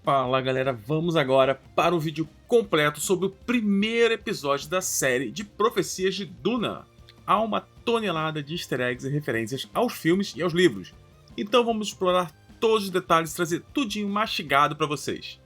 Fala galera, vamos agora para o vídeo completo sobre o primeiro episódio da série de Profecias de Duna. Há uma tonelada de easter eggs e referências aos filmes e aos livros, então vamos explorar todos os detalhes e trazer tudinho mastigado para vocês.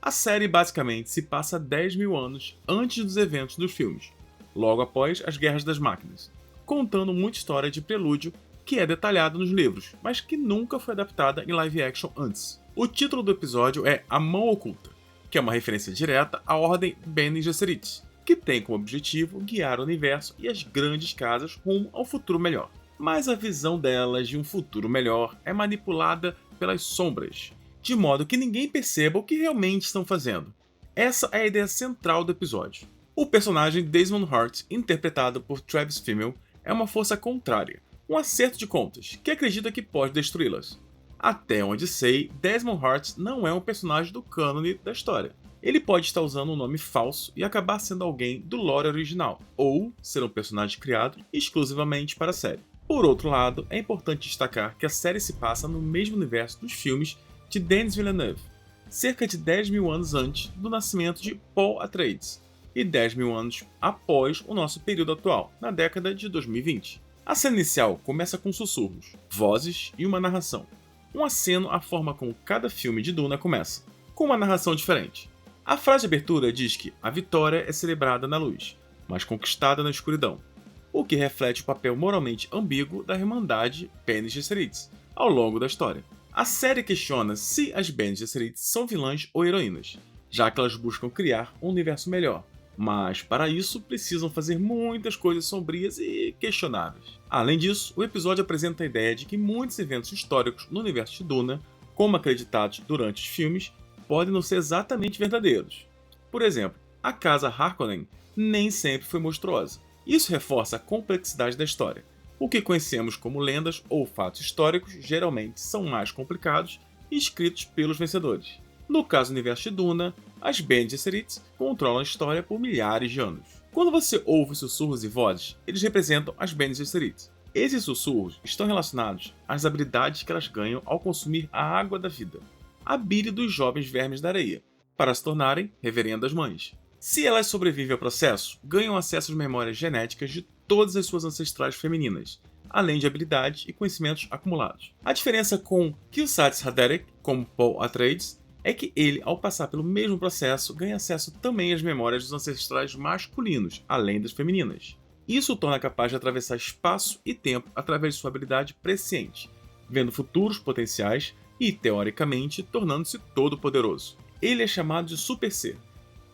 A série basicamente se passa 10 mil anos antes dos eventos dos filmes, logo após as Guerras das Máquinas, contando muita história de prelúdio que é detalhada nos livros, mas que nunca foi adaptada em live action antes. O título do episódio é A Mão Oculta, que é uma referência direta à Ordem Bene Gesserit, que tem como objetivo guiar o universo e as grandes casas rumo ao futuro melhor. Mas a visão delas de um futuro melhor é manipulada pelas sombras, de modo que ninguém perceba o que realmente estão fazendo. Essa é a ideia central do episódio. O personagem Desmond Hart, interpretado por Travis Fimmel, é uma força contrária, um acerto de contas, que acredita que pode destruí-las. Até onde sei, Desmond Hart não é um personagem do cânone da história. Ele pode estar usando um nome falso e acabar sendo alguém do lore original, ou ser um personagem criado exclusivamente para a série. Por outro lado, é importante destacar que a série se passa no mesmo universo dos filmes de Denis Villeneuve, cerca de 10 mil anos antes do nascimento de Paul Atreides, e 10 mil anos após o nosso período atual, na década de 2020. A cena inicial começa com sussurros, vozes e uma narração. Um aceno à forma como cada filme de Duna começa, com uma narração diferente. A frase de abertura diz que a vitória é celebrada na luz, mas conquistada na escuridão, o que reflete o papel moralmente ambíguo da Irmandade Bene Gesserit ao longo da história. A série questiona se as Bene Gesserit são vilãs ou heroínas, já que elas buscam criar um universo melhor, mas para isso precisam fazer muitas coisas sombrias e questionáveis. Além disso, o episódio apresenta a ideia de que muitos eventos históricos no universo de Duna, como acreditados durante os filmes, podem não ser exatamente verdadeiros. Por exemplo, a Casa Harkonnen nem sempre foi monstruosa. Isso reforça a complexidade da história. O que conhecemos como lendas ou fatos históricos geralmente são mais complicados e escritos pelos vencedores. No caso do universo de Duna, as Bene Gesserit controlam a história por milhares de anos. Quando você ouve sussurros e vozes, eles representam as Bene Gesserit. Esses sussurros estão relacionados às habilidades que elas ganham ao consumir a água da vida, a bile dos jovens vermes da areia, para se tornarem reverendas mães. Se elas sobrevivem ao processo, ganham acesso às memórias genéticas de todas as suas ancestrais femininas, além de habilidades e conhecimentos acumulados. A diferença com Kwisatz Haderach, como Paul Atreides, é que ele, ao passar pelo mesmo processo, ganha acesso também às memórias dos ancestrais masculinos, além das femininas. Isso o torna capaz de atravessar espaço e tempo através de sua habilidade presciente, vendo futuros potenciais e, teoricamente, tornando-se todo-poderoso. Ele é chamado de Super Ser,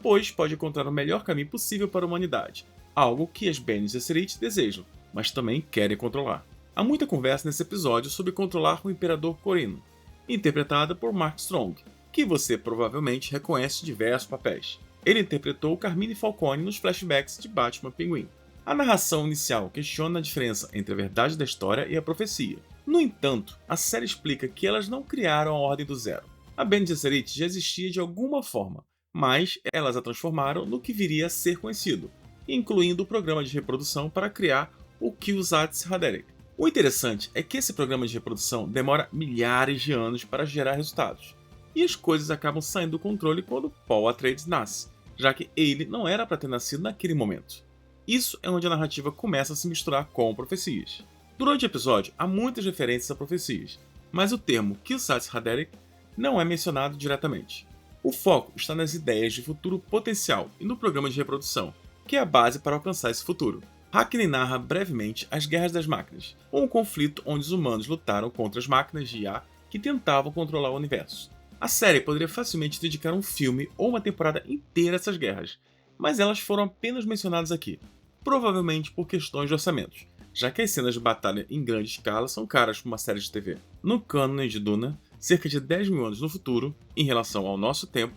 pois pode encontrar o melhor caminho possível para a humanidade, algo que as Bene Gesserit desejam, mas também querem controlar. Há muita conversa nesse episódio sobre controlar o Imperador Corino, interpretada por Mark Strong, que você provavelmente reconhece em diversos papéis. Ele interpretou Carmine Falcone nos flashbacks de Batman Pinguim. A narração inicial questiona a diferença entre a verdade da história e a profecia. No entanto, a série explica que elas não criaram a Ordem do Zero. A Bene Gesserit já existia de alguma forma, mas elas a transformaram no que viria a ser conhecido, incluindo o programa de reprodução para criar o Kwisatz Haderach. O interessante é que esse programa de reprodução demora milhares de anos para gerar resultados, e as coisas acabam saindo do controle quando Paul Atreides nasce, já que ele não era para ter nascido naquele momento. Isso é onde a narrativa começa a se misturar com profecias. Durante o episódio, há muitas referências a profecias, mas o termo Kwisatz Haderach não é mencionado diretamente. O foco está nas ideias de futuro potencial e no programa de reprodução, que é a base para alcançar esse futuro. Hackney narra brevemente as Guerras das Máquinas, um conflito onde os humanos lutaram contra as máquinas de IA que tentavam controlar o universo. A série poderia facilmente dedicar um filme ou uma temporada inteira a essas guerras, mas elas foram apenas mencionadas aqui, provavelmente por questões de orçamentos, já que as cenas de batalha em grande escala são caras para uma série de TV. No cânone de Duna, cerca de 10 mil anos no futuro, em relação ao nosso tempo,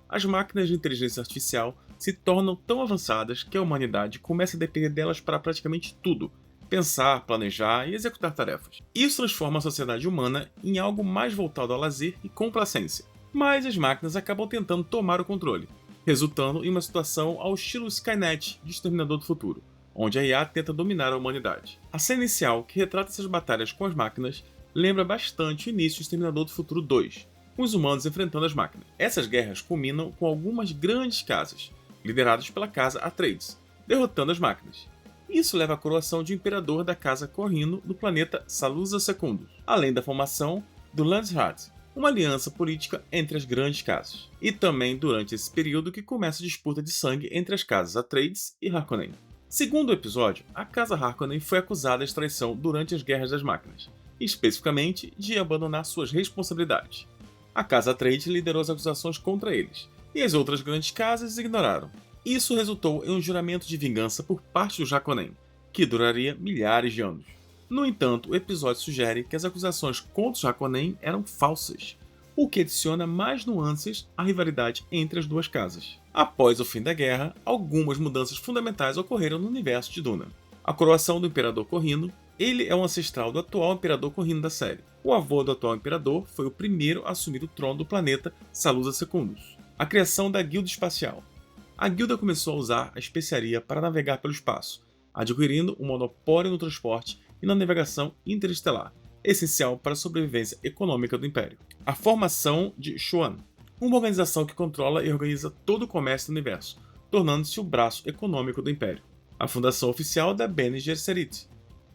as máquinas de inteligência artificial se tornam tão avançadas que a humanidade começa a depender delas para praticamente tudo: pensar, planejar e executar tarefas. Isso transforma a sociedade humana em algo mais voltado ao lazer e complacência, mas as máquinas acabam tentando tomar o controle, resultando em uma situação ao estilo Skynet de Exterminador do Futuro, onde a IA tenta dominar a humanidade. A cena inicial, que retrata essas batalhas com as máquinas, lembra bastante o início de Exterminador do Futuro 2, com os humanos enfrentando as máquinas. Essas guerras culminam com algumas grandes casas, lideradas pela Casa Atreides, derrotando as máquinas. Isso leva à coroação de imperador da Casa Corrino do planeta Salusa Secundus, além da formação do Landsraad, uma aliança política entre as grandes casas. E também durante esse período que começa a disputa de sangue entre as casas Atreides e Harkonnen. Segundo o episódio, a Casa Harkonnen foi acusada de traição durante as Guerras das Máquinas, especificamente de abandonar suas responsabilidades. A Casa Atreides liderou as acusações contra eles, e as outras grandes casas ignoraram. Isso resultou em um juramento de vingança por parte dos Harkonnen, que duraria milhares de anos. No entanto, o episódio sugere que as acusações contra os Harkonnen eram falsas, o que adiciona mais nuances à rivalidade entre as duas casas. Após o fim da guerra, algumas mudanças fundamentais ocorreram no universo de Duna. A coroação do Imperador Corrino. Ele é um ancestral do atual Imperador Corrino da série. O avô do atual Imperador foi o primeiro a assumir o trono do planeta Salusa Secundus. A criação da Guilda Espacial. A guilda começou a usar a especiaria para navegar pelo espaço, adquirindo um monopólio no transporte e na navegação interestelar, essencial para a sobrevivência econômica do Império. A formação de Xuan, uma organização que controla e organiza todo o comércio do universo, tornando-se o braço econômico do Império. A fundação oficial da Bene Gesserit.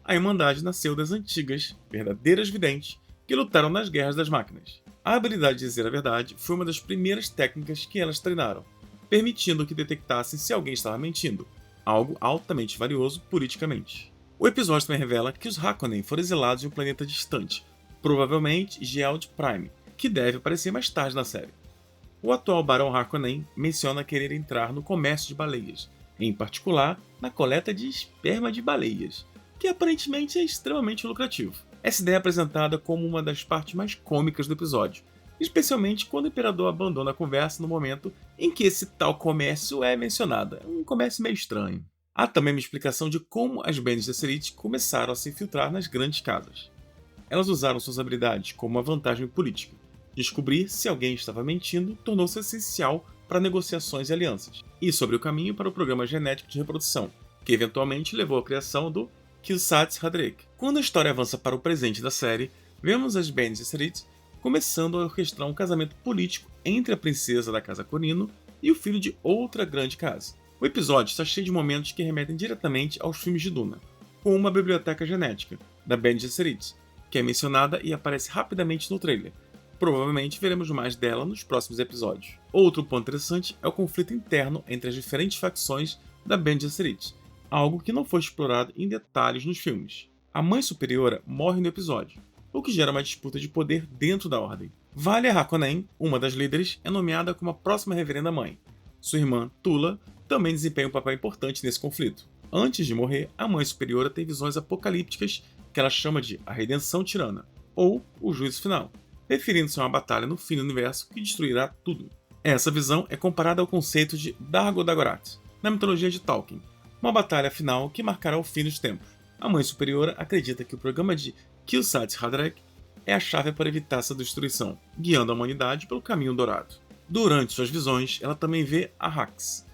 A Irmandade nasceu das antigas, verdadeiras videntes, que lutaram nas Guerras das Máquinas. A habilidade de dizer a verdade foi uma das primeiras técnicas que elas treinaram, permitindo que detectassem se alguém estava mentindo, algo altamente valioso politicamente. O episódio também revela que os Harkonnen foram exilados em um planeta distante, provavelmente Geald Prime, que deve aparecer mais tarde na série. O atual Barão Harkonnen menciona querer entrar no comércio de baleias, em particular na coleta de esperma de baleias, que aparentemente é extremamente lucrativo. Essa ideia é apresentada como uma das partes mais cômicas do episódio, especialmente quando o Imperador abandona a conversa no momento em que esse tal comércio é mencionado. É um comércio meio estranho. Há também uma explicação de como as Bene Gesserit começaram a se infiltrar nas grandes casas. Elas usaram suas habilidades como uma vantagem política. Descobrir se alguém estava mentindo tornou-se essencial para negociações e alianças, e sobre o caminho para o programa genético de reprodução, que eventualmente levou à criação do Kwisatz Haderach. Quando a história avança para o presente da série, vemos as Bene Gesserit começando a orquestrar um casamento político entre a princesa da Casa Corrino e o filho de outra grande casa. O episódio está cheio de momentos que remetem diretamente aos filmes de Duna, com uma biblioteca genética, da Bene Gesserit, que é mencionada e aparece rapidamente no trailer. Provavelmente veremos mais dela nos próximos episódios. Outro ponto interessante é o conflito interno entre as diferentes facções da Bene Gesserit, algo que não foi explorado em detalhes nos filmes. A Mãe Superiora morre no episódio, o que gera uma disputa de poder dentro da Ordem. Valia Harkonnen, uma das líderes, é nomeada como a próxima Reverenda Mãe. Sua irmã, Tula, também desempenha um papel importante nesse conflito. Antes de morrer, a Mãe Superiora tem visões apocalípticas que ela chama de a Redenção Tirana, ou o Juízo Final, referindo-se a uma batalha no fim do universo que destruirá tudo. Essa visão é comparada ao conceito de Dargo Dagorath, na mitologia de Tolkien, uma batalha final que marcará o fim dos tempos. A Mãe Superiora acredita que o programa de Kwisatz Haderach é a chave para evitar essa destruição, guiando a humanidade pelo caminho dourado. Durante suas visões, ela também vê Arrax,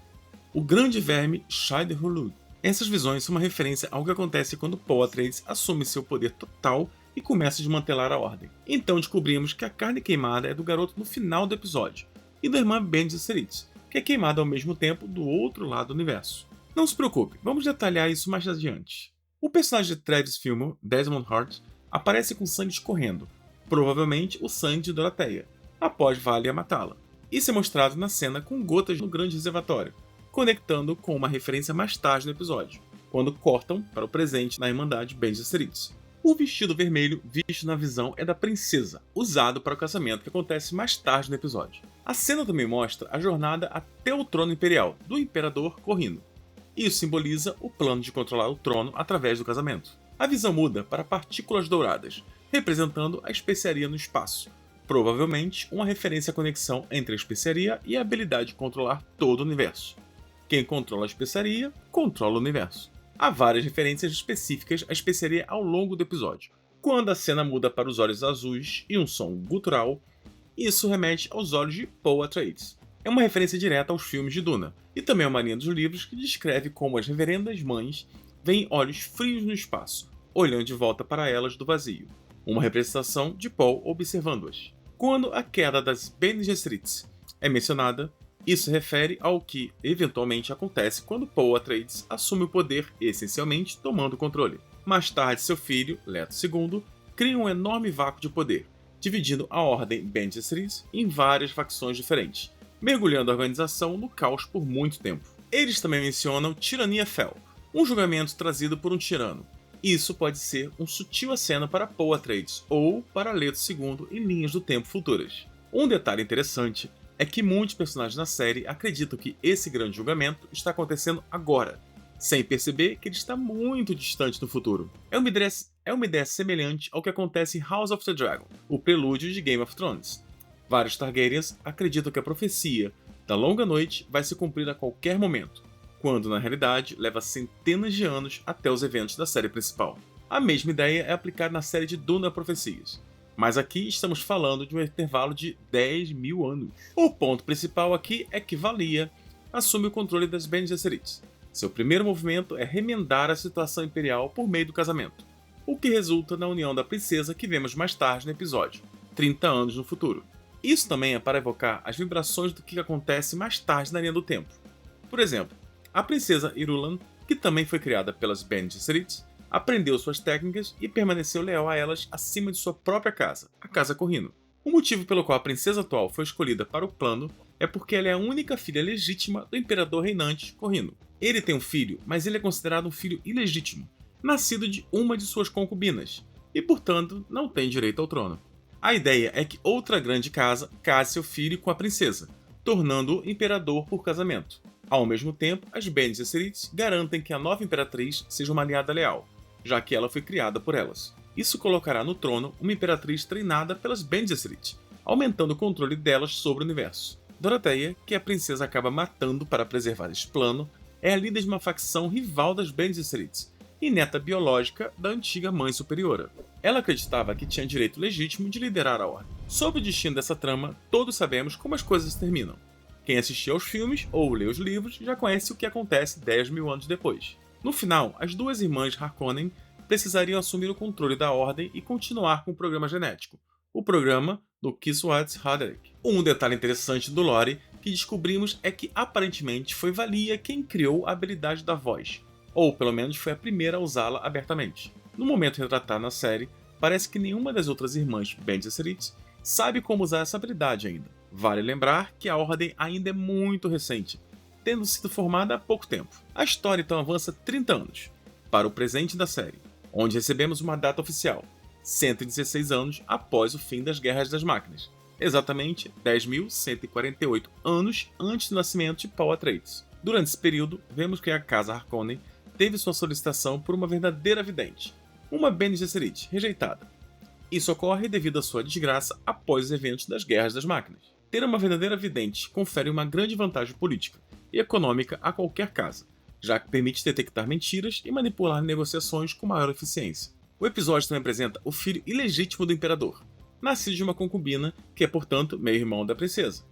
o grande verme Shai-Hulud. Essas visões são uma referência ao que acontece quando Paul Atreides assume seu poder total e começa a desmantelar a Ordem. Então descobrimos que a carne queimada é do garoto no final do episódio, e da irmã Bene Gesserit, que é queimada ao mesmo tempo do outro lado do universo. Não se preocupe, vamos detalhar isso mais adiante. O personagem de Travis Fimmel, Desmond Hart, aparece com sangue escorrendo, provavelmente o sangue de Dorotheia, após Valia matá-la. Isso é mostrado na cena com gotas no grande reservatório, conectando com uma referência mais tarde no episódio, quando cortam para o presente na Irmandade Bene Gesserit. O vestido vermelho visto na visão é da princesa, usado para o casamento que acontece mais tarde no episódio. A cena também mostra a jornada até o trono imperial do Imperador Corrino. Isso simboliza o plano de controlar o trono através do casamento. A visão muda para partículas douradas, representando a especiaria no espaço, provavelmente uma referência à conexão entre a especiaria e a habilidade de controlar todo o universo. Quem controla a especiaria, controla o universo. Há várias referências específicas à especiaria ao longo do episódio. Quando a cena muda para os olhos azuis e um som gutural, isso remete aos olhos de Paul Atreides. É uma referência direta aos filmes de Duna, e também é uma linha dos livros que descreve como as reverendas mães veem olhos frios no espaço, olhando de volta para elas do vazio. Uma representação de Paul observando-as. Quando a queda das Bene Gesserit é mencionada, isso se refere ao que eventualmente acontece quando Paul Atreides assume o poder, essencialmente tomando o controle. Mais tarde, seu filho, Leto II, cria um enorme vácuo de poder, dividindo a Ordem Bene Gesserit em várias facções diferentes, mergulhando a organização no caos por muito tempo. Eles também mencionam Tirania Fel, um julgamento trazido por um tirano. Isso pode ser um sutil aceno para Paul Atreides ou para Leto II em linhas do tempo futuras. Um detalhe interessante é que muitos personagens na série acreditam que esse grande julgamento está acontecendo agora, sem perceber que ele está muito distante no futuro. É uma ideia semelhante ao que acontece em House of the Dragon, o prelúdio de Game of Thrones. Vários Targaryens acreditam que a profecia da Longa Noite vai se cumprir a qualquer momento, quando na realidade leva centenas de anos até os eventos da série principal. A mesma ideia é aplicada na série de Duna Profecias, mas aqui estamos falando de um intervalo de 10.000 anos. O ponto principal aqui é que Valia assume o controle das Bene Gesserit. Seu primeiro movimento é remendar a situação imperial por meio do casamento, o que resulta na união da princesa que vemos mais tarde no episódio, 30 anos no futuro. Isso também é para evocar as vibrações do que acontece mais tarde na linha do tempo. Por exemplo, a princesa Irulan, que também foi criada pelas Bene Gesserit, aprendeu suas técnicas e permaneceu leal a elas acima de sua própria casa, a Casa Corrino. O motivo pelo qual a princesa atual foi escolhida para o plano é porque ela é a única filha legítima do imperador reinante Corrino. Ele tem um filho, mas ele é considerado um filho ilegítimo, nascido de uma de suas concubinas, e portanto não tem direito ao trono. A ideia é que outra grande casa case seu filho com a princesa, tornando-o imperador por casamento. Ao mesmo tempo, as Bene Gesserit garantem que a nova imperatriz seja uma aliada leal, já que ela foi criada por elas. Isso colocará no trono uma imperatriz treinada pelas Bene Gesserit, aumentando o controle delas sobre o universo. Dorotheia, que a princesa acaba matando para preservar esse plano, é a líder de uma facção rival das Bene Gesserit e neta biológica da antiga Mãe Superiora. Ela acreditava que tinha direito legítimo de liderar a Ordem. Sobre o destino dessa trama, todos sabemos como as coisas terminam. Quem assistiu aos filmes ou lê os livros já conhece o que acontece 10.000 anos depois. No final, as duas irmãs Harkonnen precisariam assumir o controle da Ordem e continuar com o programa genético, o programa do Kiswat Haderach. Um detalhe interessante do lore que descobrimos é que aparentemente foi Valia quem criou a habilidade da voz, ou pelo menos foi a primeira a usá-la abertamente. No momento retratado na série, parece que nenhuma das outras irmãs Bene Gesserit sabe como usar essa habilidade ainda. Vale lembrar que a Ordem ainda é muito recente, tendo sido formada há pouco tempo. A história então avança 30 anos, para o presente da série, onde recebemos uma data oficial, 116 anos após o fim das Guerras das Máquinas, exatamente 10.148 anos antes do nascimento de Paul Atreides. Durante esse período, vemos que a Casa Harkonnen teve sua solicitação por uma verdadeira vidente, uma Bene Gesserit rejeitada. Isso ocorre devido à sua desgraça após os eventos das Guerras das Máquinas. Ter uma verdadeira vidente confere uma grande vantagem política e econômica a qualquer casa, já que permite detectar mentiras e manipular negociações com maior eficiência. O episódio também apresenta o filho ilegítimo do imperador, nascido de uma concubina que é, portanto, meio-irmão da princesa.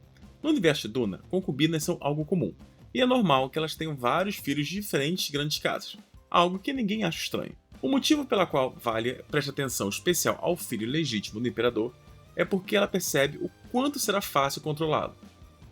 No universo de Duna, concubinas são algo comum, e é normal que elas tenham vários filhos de diferentes grandes casas, algo que ninguém acha estranho. O motivo pela qual Valia presta atenção especial ao filho legítimo do imperador é porque ela percebe o quanto será fácil controlá-lo.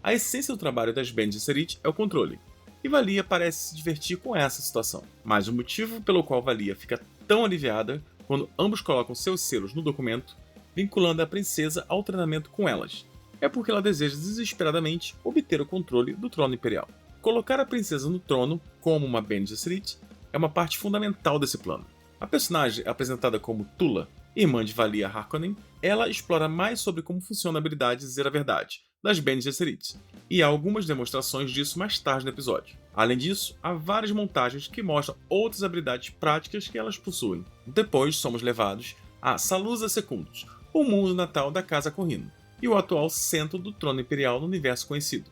A essência do trabalho das Bene Gesserit é o controle, e Valia parece se divertir com essa situação. Mas o motivo pelo qual Valia fica tão aliviada quando ambos colocam seus selos no documento, vinculando a princesa ao treinamento com elas, é porque ela deseja desesperadamente obter o controle do trono imperial. Colocar a princesa no trono, como uma Bene Gesserit, é uma parte fundamental desse plano. A personagem, apresentada como Tula, irmã de Valia Harkonnen, ela explora mais sobre como funciona a habilidade de dizer a verdade das Bene Gesserit, e há algumas demonstrações disso mais tarde no episódio. Além disso, há várias montagens que mostram outras habilidades práticas que elas possuem. Depois somos levados a Salusa Secundus, o mundo natal da Casa Corrino, e o atual centro do trono imperial no universo conhecido.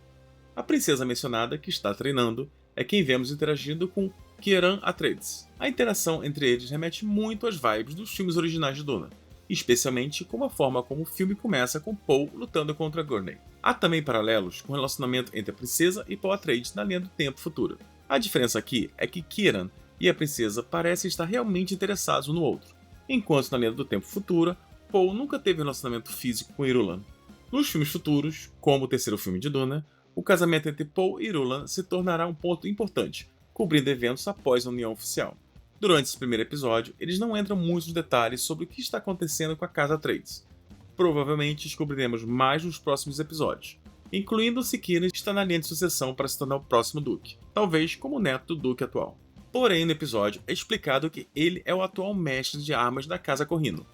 A princesa mencionada, que está treinando, é quem vemos interagindo com Kieran Atreides. A interação entre eles remete muito às vibes dos filmes originais de Duna, especialmente com a forma como o filme começa com Paul lutando contra Gurney. Há também paralelos com o relacionamento entre a princesa e Paul Atreides na linha do tempo futuro. A diferença aqui é que Kieran e a princesa parecem estar realmente interessados um no outro, enquanto na linha do tempo futura, Paul nunca teve relacionamento físico com Irulan. Nos filmes futuros, como o terceiro filme de Duna, o casamento entre Poe e Irulan se tornará um ponto importante, cobrindo eventos após a união oficial. Durante esse primeiro episódio, eles não entram muito nos detalhes sobre o que está acontecendo com a Casa Atreides. Provavelmente descobriremos mais nos próximos episódios, incluindo se Keenan está na linha de sucessão para se tornar o próximo Duque, talvez como neto do Duque atual. Porém, no episódio é explicado que ele é o atual mestre de armas da Casa Corrino.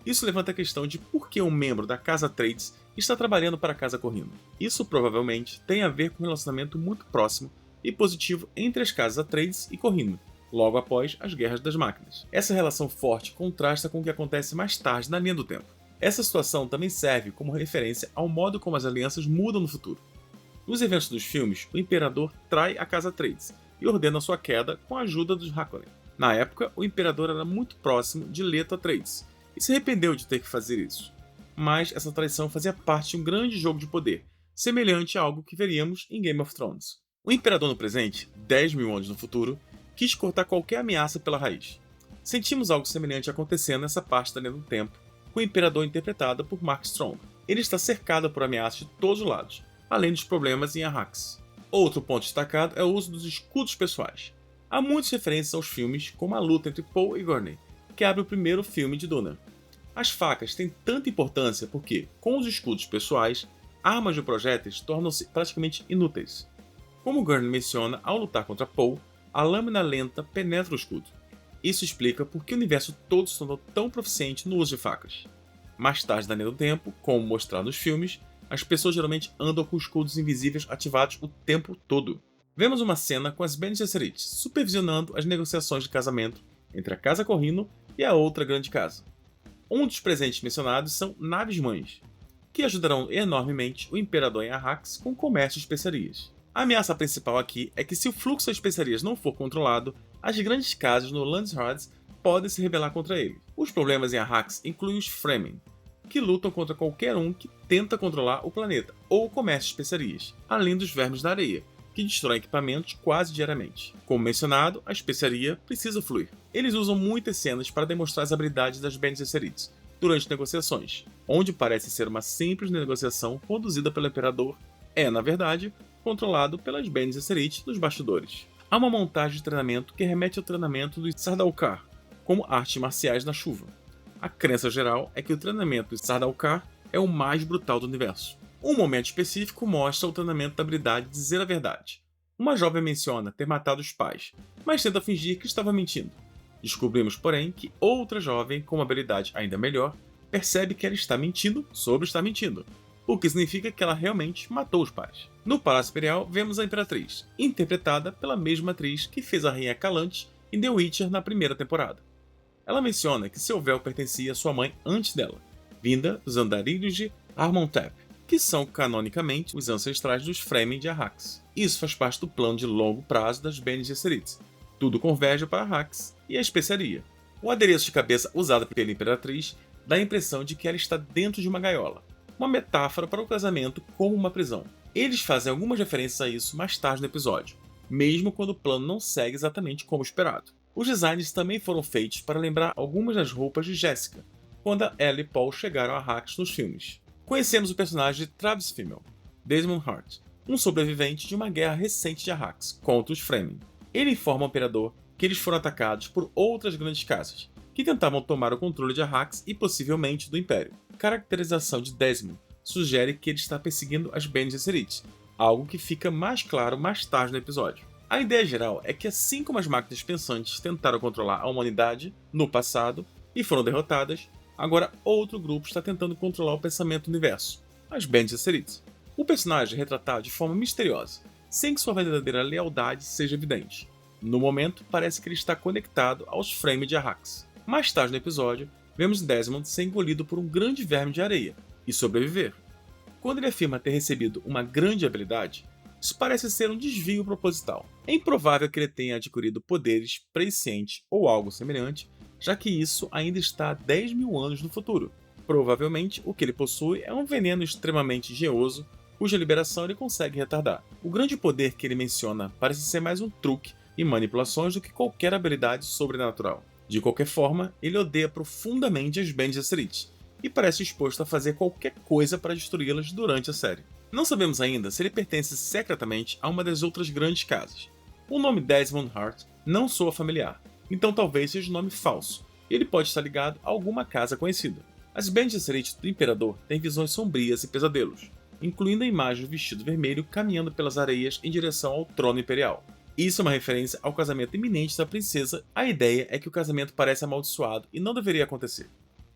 Isso levanta a questão de por que um membro da Casa Atreides está trabalhando para a Casa Corrino. Isso provavelmente tem a ver com um relacionamento muito próximo e positivo entre as Casas Atreides e Corrino, logo após as Guerras das Máquinas. Essa relação forte contrasta com o que acontece mais tarde na linha do tempo. Essa situação também serve como referência ao modo como as alianças mudam no futuro. Nos eventos dos filmes, o Imperador trai a Casa Atreides e ordena sua queda com a ajuda dos Harkonnen. Na época, o Imperador era muito próximo de Leto Atreides e se arrependeu de ter que fazer isso. Mas essa traição fazia parte de um grande jogo de poder, semelhante a algo que veríamos em Game of Thrones. O Imperador no presente, 10.000 anos no futuro, quis cortar qualquer ameaça pela raiz. Sentimos algo semelhante acontecendo nessa parte da linha do tempo, com o Imperador interpretado por Mark Strong. Ele está cercado por ameaças de todos os lados, além dos problemas em Arrakis. Outro ponto destacado é o uso dos escudos pessoais. Há muitas referências aos filmes, como a luta entre Poe e Gurney, que abre o primeiro filme de Duna. As facas têm tanta importância porque, com os escudos pessoais, armas de projéteis tornam-se praticamente inúteis. Como Gurney menciona ao lutar contra Poe, a lâmina lenta penetra o escudo. Isso explica por que o universo todo se tornou tão proficiente no uso de facas. Mais tarde na linha do tempo, como mostrado nos filmes, as pessoas geralmente andam com escudos invisíveis ativados o tempo todo. Vemos uma cena com as Bene Gesserit supervisionando as negociações de casamento entre a Casa Corrino e a outra grande casa. Um dos presentes mencionados são naves-mães, que ajudarão enormemente o Imperador em Arrakis com o comércio de especiarias. A ameaça principal aqui é que se o fluxo das especiarias não for controlado, as grandes casas no Landshards podem se rebelar contra ele. Os problemas em Arrakis incluem os Fremen, que lutam contra qualquer um que tenta controlar o planeta ou o comércio de especiarias, além dos vermes da areia, que destroem equipamentos quase diariamente. Como mencionado, a especiaria precisa fluir. Eles usam muitas cenas para demonstrar as habilidades das Bene Gesserit durante negociações, onde parece ser uma simples negociação conduzida pelo Imperador, na verdade, controlado pelas Bene Gesserit nos bastidores. Há uma montagem de treinamento que remete ao treinamento dos Sardaukar, como artes marciais na chuva. A crença geral é que o treinamento dos Sardaukar é o mais brutal do universo. Um momento específico mostra o treinamento da habilidade de dizer a verdade. Uma jovem menciona ter matado os pais, mas tenta fingir que estava mentindo. Descobrimos, porém, que outra jovem, com uma habilidade ainda melhor, percebe que ela está mentindo sobre estar mentindo, o que significa que ela realmente matou os pais. No Palácio Imperial, vemos a Imperatriz, interpretada pela mesma atriz que fez a Rainha Calante em The Witcher na primeira temporada. Ela menciona que seu véu pertencia à sua mãe antes dela, vinda dos andarilhos de Harmontep, que são canonicamente os ancestrais dos Fremen de Arrakis. Isso faz parte do plano de longo prazo das Bene Gesserit. Tudo converge para Arrakis e a especiaria. O adereço de cabeça usado pela Imperatriz dá a impressão de que ela está dentro de uma gaiola, uma metáfora para o casamento como uma prisão. Eles fazem algumas referências a isso mais tarde no episódio, mesmo quando o plano não segue exatamente como esperado. Os designs também foram feitos para lembrar algumas das roupas de Jessica, quando ela e Paul chegaram a Arrakis nos filmes. Conhecemos o personagem de Travis Fimmel, Desmond Hart, um sobrevivente de uma guerra recente de Arrakis contra os Fremen. Ele informa ao Imperador que eles foram atacados por outras grandes casas, que tentavam tomar o controle de Arrakis e possivelmente do Império. A caracterização de Desmond sugere que ele está perseguindo as Bene Gesserit, algo que fica mais claro mais tarde no episódio. A ideia geral é que assim como as máquinas pensantes tentaram controlar a humanidade no passado e foram derrotadas, agora outro grupo está tentando controlar o pensamento do universo, as Bene Gesserit. O personagem é retratado de forma misteriosa, sem que sua verdadeira lealdade seja evidente. No momento, parece que ele está conectado aos Fremen de Arrakis. Mais tarde no episódio, vemos Desmond ser engolido por um grande verme de areia e sobreviver. Quando ele afirma ter recebido uma grande habilidade, isso parece ser um desvio proposital. É improvável que ele tenha adquirido poderes prescientes ou algo semelhante, já que isso ainda está há 10.000 anos no futuro. Provavelmente, o que ele possui é um veneno extremamente geoso, cuja liberação ele consegue retardar. O grande poder que ele menciona parece ser mais um truque e manipulações do que qualquer habilidade sobrenatural. De qualquer forma, ele odeia profundamente as Bene Gesserit, e parece disposto a fazer qualquer coisa para destruí-las durante a série. Não sabemos ainda se ele pertence secretamente a uma das outras grandes casas. O nome Desmond Hart não soa familiar, então talvez seja um nome falso, e ele pode estar ligado a alguma casa conhecida. As Bene Gesserit do Imperador têm visões sombrias e pesadelos, incluindo a imagem do vestido vermelho caminhando pelas areias em direção ao trono imperial. Isso é uma referência ao casamento iminente da princesa. A ideia é que o casamento parece amaldiçoado e não deveria acontecer.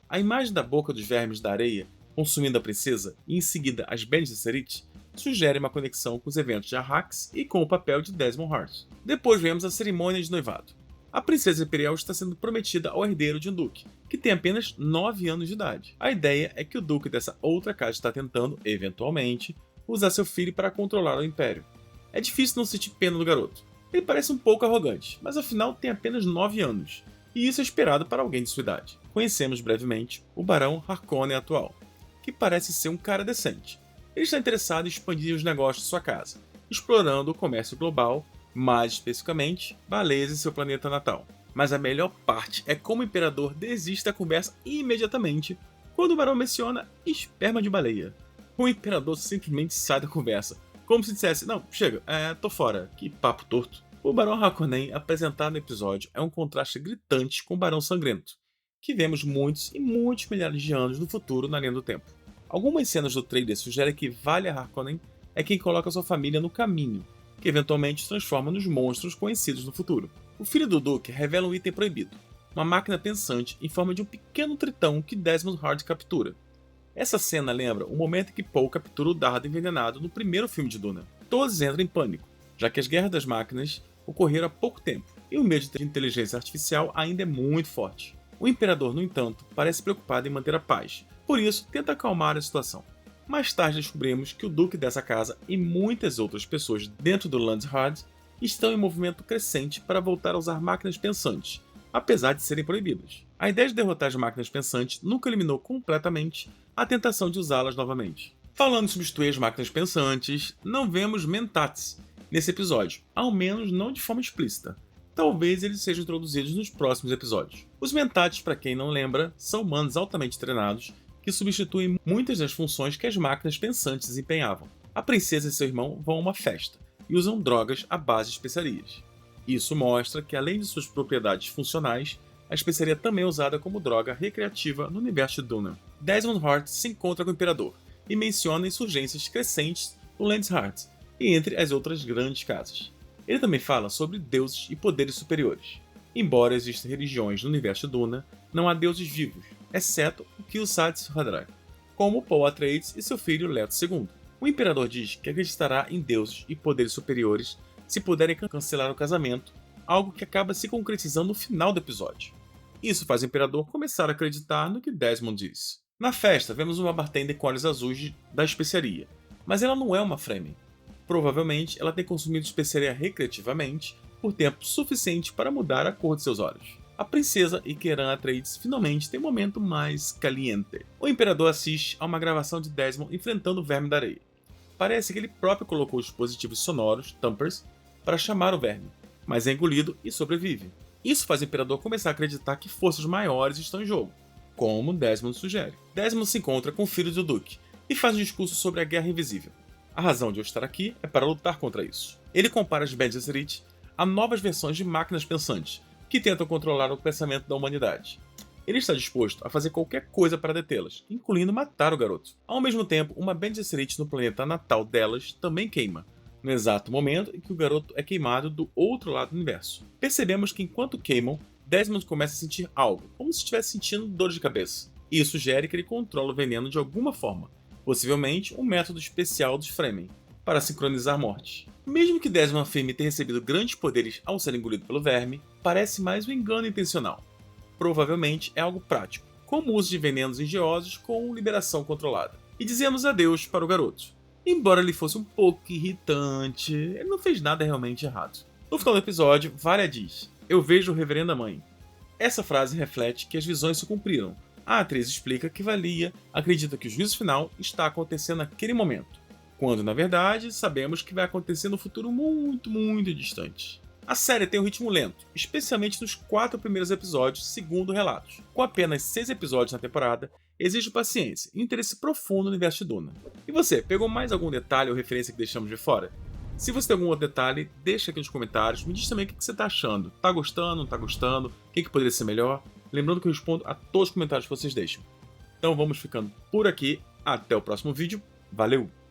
A imagem da boca dos vermes da areia consumindo a princesa e em seguida as Bene Gesserit sugere uma conexão com os eventos de Arrax e com o papel de Desmond Hart. Depois vemos a cerimônia de noivado. A princesa imperial está sendo prometida ao herdeiro de um duque, que tem apenas 9 anos de idade. A ideia é que o duque dessa outra casa está tentando, eventualmente, usar seu filho para controlar o império. É difícil não sentir pena do garoto. Ele parece um pouco arrogante, mas afinal tem apenas 9 anos, e isso é esperado para alguém de sua idade. Conhecemos brevemente o Barão Harkonnen atual, que parece ser um cara decente. Ele está interessado em expandir os negócios de sua casa, explorando o comércio global, mais especificamente, baleias em seu planeta natal. Mas a melhor parte é como o Imperador desiste da conversa imediatamente quando o Barão menciona esperma de baleia. O Imperador simplesmente sai da conversa, como se dissesse, não, chega, tô fora, que papo torto. O Barão Harkonnen apresentado no episódio é um contraste gritante com o Barão Sangrento, que vemos muitos e muitos milhares de anos no futuro na linha do tempo. Algumas cenas do trailer sugerem que Valia Harkonnen é quem coloca sua família no caminho, que eventualmente se transforma nos monstros conhecidos no futuro. O filho do Duque revela um item proibido, uma máquina pensante em forma de um pequeno tritão que Desmond Hart captura. Essa cena lembra o momento em que Poe captura o dardo envenenado no primeiro filme de Duna. Todos entram em pânico, já que as guerras das máquinas ocorreram há pouco tempo, e o medo de inteligência artificial ainda é muito forte. O Imperador, no entanto, parece preocupado em manter a paz, por isso tenta acalmar a situação. Mais tarde descobrimos que o Duque dessa casa e muitas outras pessoas dentro do Landshard estão em movimento crescente para voltar a usar máquinas pensantes, apesar de serem proibidas. A ideia de derrotar as máquinas pensantes nunca eliminou completamente a tentação de usá-las novamente. Falando em substituir as máquinas pensantes, não vemos Mentats nesse episódio, ao menos não de forma explícita. Talvez eles sejam introduzidos nos próximos episódios. Os Mentats, para quem não lembra, são humanos altamente treinados que substituem muitas das funções que as máquinas pensantes desempenhavam. A princesa e seu irmão vão a uma festa e usam drogas à base de especiarias. Isso mostra que, além de suas propriedades funcionais, a especiaria também é usada como droga recreativa no universo de Duna. Desmond Hart se encontra com o Imperador e menciona insurgências crescentes no Landshard e entre as outras grandes casas. Ele também fala sobre deuses e poderes superiores. Embora existam religiões no universo de Duna, não há deuses vivos, exceto o Kwisatz Haderach, como Paul Atreides e seu filho Leto II. O Imperador diz que acreditará em deuses e poderes superiores se puderem cancelar o casamento, algo que acaba se concretizando no final do episódio. Isso faz o Imperador começar a acreditar no que Desmond diz. Na festa, vemos uma bartender com olhos azuis da especiaria, mas ela não é uma Fremen. Provavelmente, ela tem consumido especiaria recreativamente por tempo suficiente para mudar a cor de seus olhos. A princesa e Keran Atreides finalmente têm um momento mais caliente. O Imperador assiste a uma gravação de Desmond enfrentando o verme da areia. Parece que ele próprio colocou dispositivos sonoros, Thumpers, para chamar o verme, mas é engolido e sobrevive. Isso faz o Imperador começar a acreditar que forças maiores estão em jogo, como Desmond sugere. Desmond se encontra com o filho do Duque e faz um discurso sobre a Guerra Invisível. A razão de eu estar aqui é para lutar contra isso. Ele compara as Bene Gesserit a novas versões de máquinas pensantes, que tentam controlar o pensamento da humanidade. Ele está disposto a fazer qualquer coisa para detê-las, incluindo matar o garoto. Ao mesmo tempo, uma Bene Gesserit no planeta natal delas também queima, no exato momento em que o garoto é queimado do outro lado do universo. Percebemos que enquanto queimam, Desmond começa a sentir algo, como se estivesse sentindo dor de cabeça. Isso sugere que ele controla o veneno de alguma forma, possivelmente um método especial dos Fremen, para sincronizar mortes. Mesmo que Desmond afirme ter recebido grandes poderes ao ser engolido pelo verme, parece mais um engano intencional. Provavelmente é algo prático, como o uso de venenos engenhosos com liberação controlada. E dizemos adeus para o garoto. Embora ele fosse um pouco irritante, ele não fez nada realmente errado. No final do episódio, Valia diz: "Eu vejo Reverenda Mãe." Essa frase reflete que as visões se cumpriram. A atriz explica que Valia acredita que o juízo final está acontecendo naquele momento, quando na verdade sabemos que vai acontecer no futuro muito, muito distante. A série tem um ritmo lento, especialmente nos 4 primeiros episódios, segundo relatos. Com apenas 6 episódios na temporada, exige paciência e interesse profundo no universo de Duna. E você, pegou mais algum detalhe ou referência que deixamos de fora? Se você tem algum outro detalhe, deixa aqui nos comentários, me diz também o que você tá achando. Tá gostando, não tá gostando? O que poderia ser melhor? Lembrando que eu respondo a todos os comentários que vocês deixam. Então vamos ficando por aqui, até o próximo vídeo, valeu!